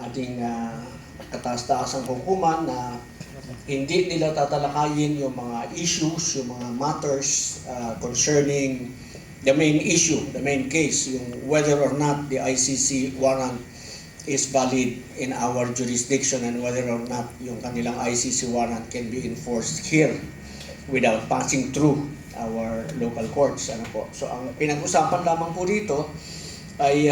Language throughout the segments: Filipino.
ating kataas-taasang hukuman na hindi nila tatalakayin yung mga issues, yung mga matters concerning the main issue, the main case, yung whether or not the ICC warrant is valid in our jurisdiction and whether or not yung kanilang ICC warrant can be enforced here without passing through our local courts. Ano po? So ang pinag-usapan lamang po dito ay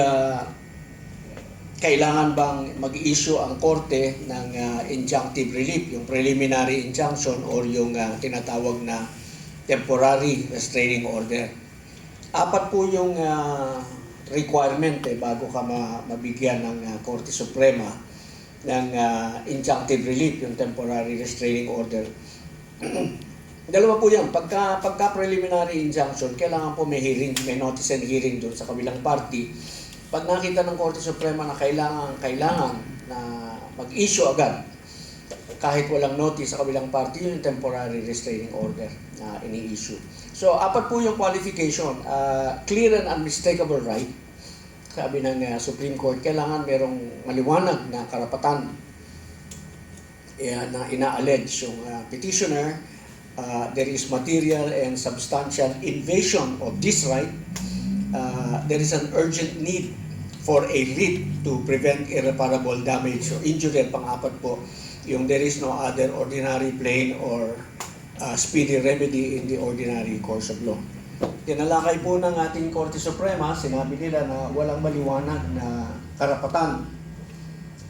kailangan bang mag-issue ang korte ng injunctive relief, yung preliminary injunction or yung tinatawag na temporary restraining order. Apat po yung requirement bago ka mabigyan ng Korte Suprema ng injunctive relief, yung temporary restraining order. Dalawa po yan. Pagka preliminary injunction, kailangan po may hearing, may notice and hearing doon sa kabilang party. Pag nakita ng Korte Suprema na kailangan na mag-issue agad, kahit walang notice sa kabilang party, yung temporary restraining order na ini-issue. So, apat po yung qualification. Clear and unmistakable right. Sabi ng Supreme Court, kailangan merong maliwanag na karapatan na ina-allege yung petitioner. There is material and substantial invasion of this right. There is an urgent need for a writ to prevent irreparable damage or injury. At pang-apat po, yung there is no other ordinary, plain, or speedy remedy in the ordinary course of law. Tinalakay po ng ating Korte Suprema, sinabi nila na walang maliwanag na karapatan.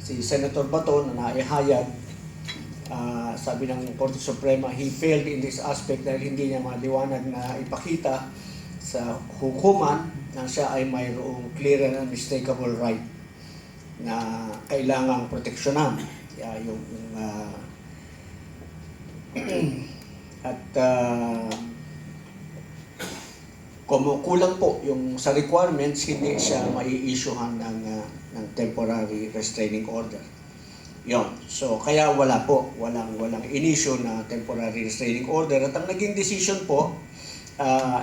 Si Senator Bato na naihayag, sabi ng Korte Suprema, he failed in this aspect dahil hindi niya maliwanag na ipakita sa hukuman na siya ay mayroong clear and unmistakable right na kailangang proteksyonan. Kumukulang po yung sa requirements, hindi siya mai-issuehan ng temporary restraining order. Yon. So kaya walang in-issue na temporary restraining order. At ang naging decision po,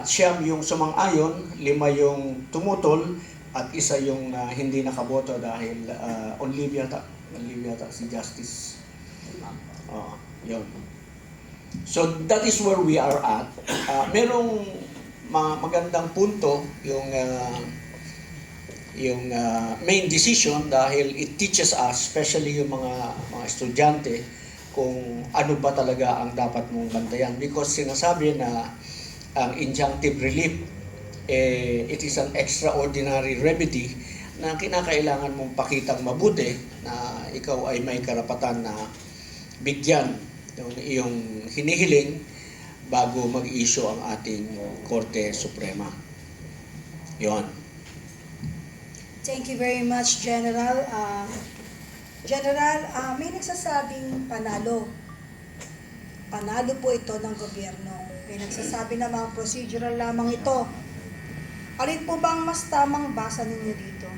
siyam yung sumang-ayon, 5 yung tumutol, at isa yung hindi nakaboto dahil on leave yata si Justice. Yun. So that is where we are at. Merong magandang punto yung main decision dahil it teaches us, especially yung mga estudyante, kung ano ba talaga ang dapat mong bantayan. Because sinasabi na ang injunctive relief, it is an extraordinary remedy na kinakailangan mong pakitang mabuti na ikaw ay may karapatan na bigyan yung iyong hinihiling bago mag-issue ang ating Korte Suprema. Yon. Thank you very much, General. General, may nagsasabing panalo. Panalo po ito ng gobyerno. May nagsasabi na mga procedural lamang ito. Alin po bang mas tamang basa ninyo dito?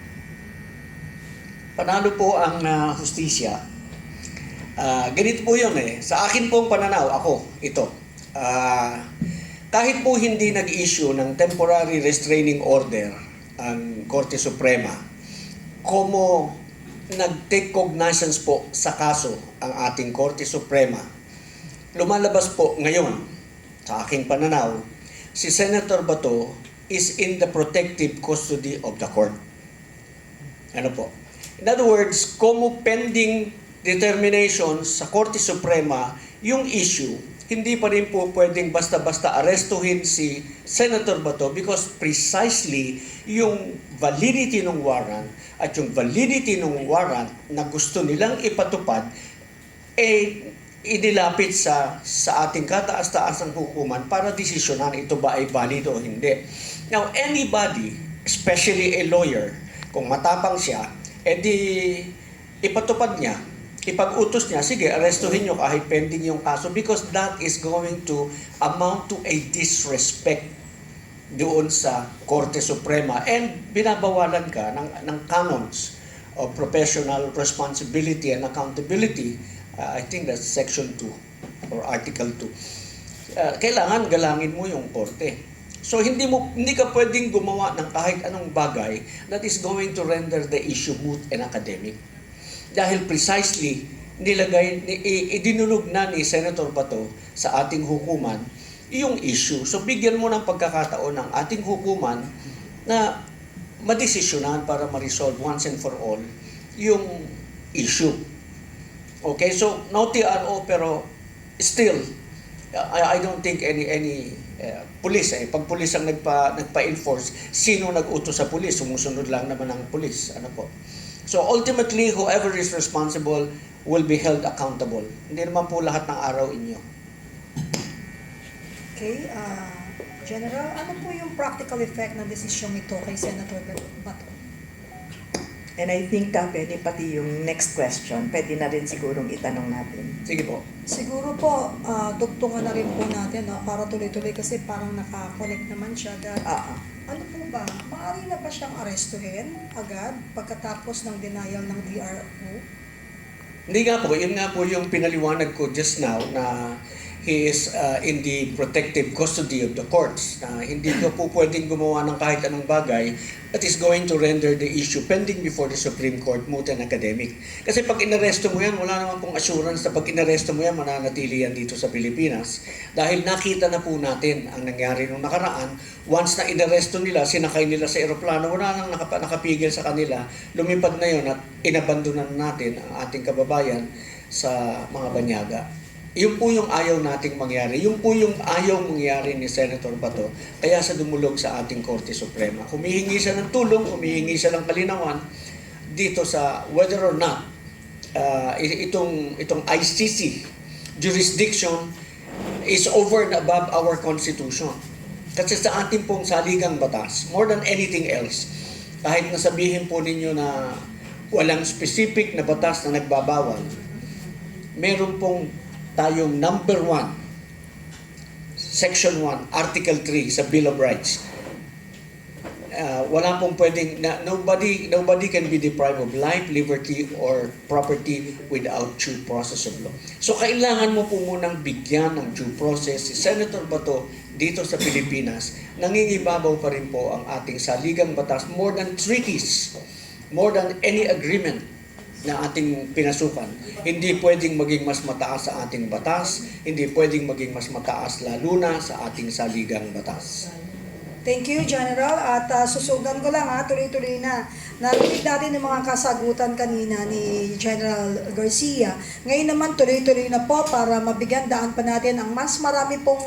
Panalo po ang hustisya. Ganito po yun Sa akin pong pananaw, ito. Kahit po hindi nag-issue ng temporary restraining order ang Korte Suprema, como nag-take cognizance po sa kaso ang ating Korte Suprema, lumalabas po ngayon, sa aking pananaw, si Senator Bato is in the protective custody of the court. Ano po? In other words, como pending determination sa Korte Suprema yung issue, hindi pa rin po pwedeng basta-basta arestuhin si Senator Bato because precisely yung validity ng warrant at yung validity ng warrant na gusto nilang ipatupad inilapit sa ating kataas-taasang hukuman para desisyonan ito ba ay valid o hindi. Now, anybody, especially a lawyer, kung matapang siya, ipatupad niya, ipag-utos niya, sige, arestuhin nyo kahit pending yung kaso because that is going to amount to a disrespect doon sa Korte Suprema and binabawalan ka ng canons of professional responsibility and accountability. I think that's Section 2 or Article 2. Kailangan galangin mo yung korte. So hindi ka pwedeng gumawa ng kahit anong bagay that is going to render the issue moot and academic. dahil precisely idinulog na ni Senator Bato sa ating hukuman yung issue. So bigyan mo ng pagkakataon ng ating hukuman na madesisyonan para ma-resolve once and for all yung issue. Okay, so no TRO pero still I don't think any police pag police ang nagpa-enforce, sino nag-utos sa police? Sumusunod lang naman ang police. Ano po? So ultimately, whoever is responsible will be held accountable. Hindi naman po lahat ng araw inyo. Okay, General, ano po yung practical effect ng desisyong ito kay Senator Bato? And I think pwede pati yung next question, pwede na rin sigurong itanong natin. Sige po. Siguro po, tugtungan na rin po natin para tuloy-tuloy kasi parang naka-connect naman siya. Ano po ba, maaari na ba siyang arestuhin agad pagkatapos ng denial ng DRO? Hindi nga po, yun nga po yung pinaliwanag ko just now na he is in the protective custody of the courts. Hindi ko po pwedeng gumawa ng kahit anong bagay that is going to render the issue pending before the Supreme Court moot and academic. Kasi pag inaresto mo yan, wala naman pong assurance na pag inaresto mo yan, mananatili yan dito sa Pilipinas. Dahil nakita na po natin ang nangyari nung nakaraan, once na inaresto nila, sinakay nila sa eroplano, wala nang nakapigil sa kanila, lumipad na yun at inabandonan natin ang ating kababayan sa mga banyaga. Yun po yung ayaw nating mangyari. Yun po yung ayaw mangyari ni Senator Bato. Kaya sa dumulog sa ating Korte Suprema. Humihingi siya ng tulong, humihingi siya ng kalinawan dito sa whether or not itong ICC jurisdiction is over and above our Constitution. Kasi sa ating pong saligang batas, more than anything else, kahit nasabihin po ninyo na walang specific na batas na nagbabawal, meron pong tayong number 1, Section 1, Article 3 sa Bill of Rights. Wala pong pwedeng, nobody can be deprived of life, liberty, or property without due process of law. So kailangan mo po munang bigyan ng due process si Senator Bato dito sa Pilipinas. Nangingibabaw pa rin po ang ating saligang batas, more than treaties, more than any agreement na ating pinasukan. Hindi pwedeng maging mas mataas sa ating batas, hindi pwedeng maging mas mataas lalo na sa ating saligang batas. Thank you, General. At susundan ko lang, tuloy-tuloy na. Narinig natin yung mga kasagutan kanina ni General Garcia. Ngayon naman, tuloy-tuloy na po para mabigyan daan pa natin ang mas marami pong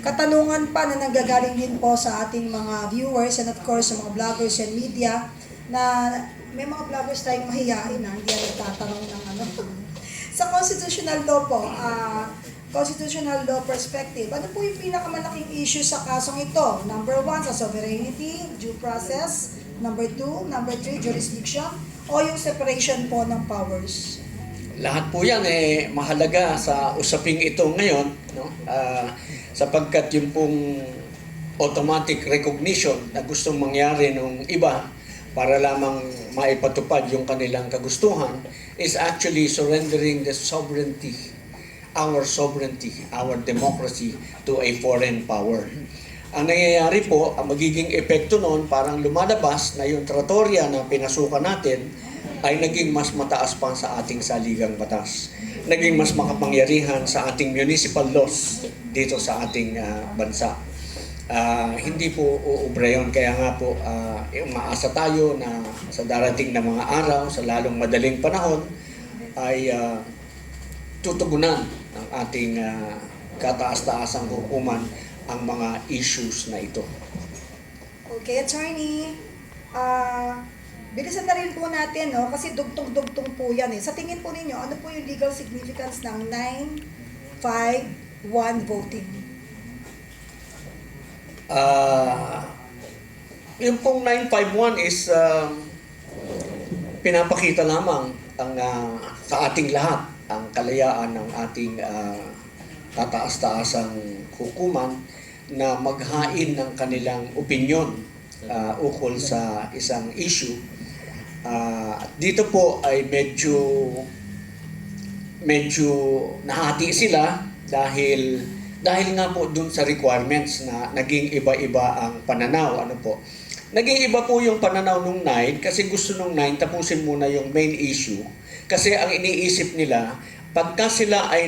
katanungan pa na nanggagaling din po sa ating mga viewers and of course sa mga vloggers and media na may mga vloggers tayong mahihain hindi yan nagtatanong ng ano. Sa constitutional law po, constitutional law perspective, ano po yung pinakamalaking issue sa kasong ito? Number 1, sa sovereignty, due process. Number 2, number 3, jurisdiction. O yung separation po ng powers? Lahat po yan mahalaga sa usaping ito ngayon, no? Sapagkat yung pong automatic recognition na gustong mangyari ng iba para lamang maipatupad yung kanilang kagustuhan is actually surrendering the sovereignty, our democracy to a foreign power. Ang nangyayari po, ang magiging epekto noon, parang lumalabas na yung tratorya na pinasukan natin ay naging mas mataas pa sa ating saligang batas. Naging mas makapangyarihan sa ating municipal laws dito sa ating bansa. Hindi po uubra yun. Kaya nga po, umaasa tayo na sa darating na mga araw, sa lalong madaling panahon, ay tutugunan ng ating kataas-taasang hukuman ang mga issues na ito. Okay, Attorney. Bilisan na rin po natin, no? Kasi dugtong-dugtong po yan. Sa tingin po ninyo, ano po yung legal significance ng 951 voting? Yung pong 951 is pinapakita lamang ang sa ating lahat ang kalayaan ng ating tataas-taasang hukuman na maghain ng kanilang opinyon ukol sa isang issue. Dito po ay medyo nahati sila dahil nga po dun sa requirements na naging iba-iba ang pananaw. Naging iba po yung pananaw nung 9 kasi gusto nung 9 tapusin muna yung main issue. Kasi ang iniisip nila, pagka sila ay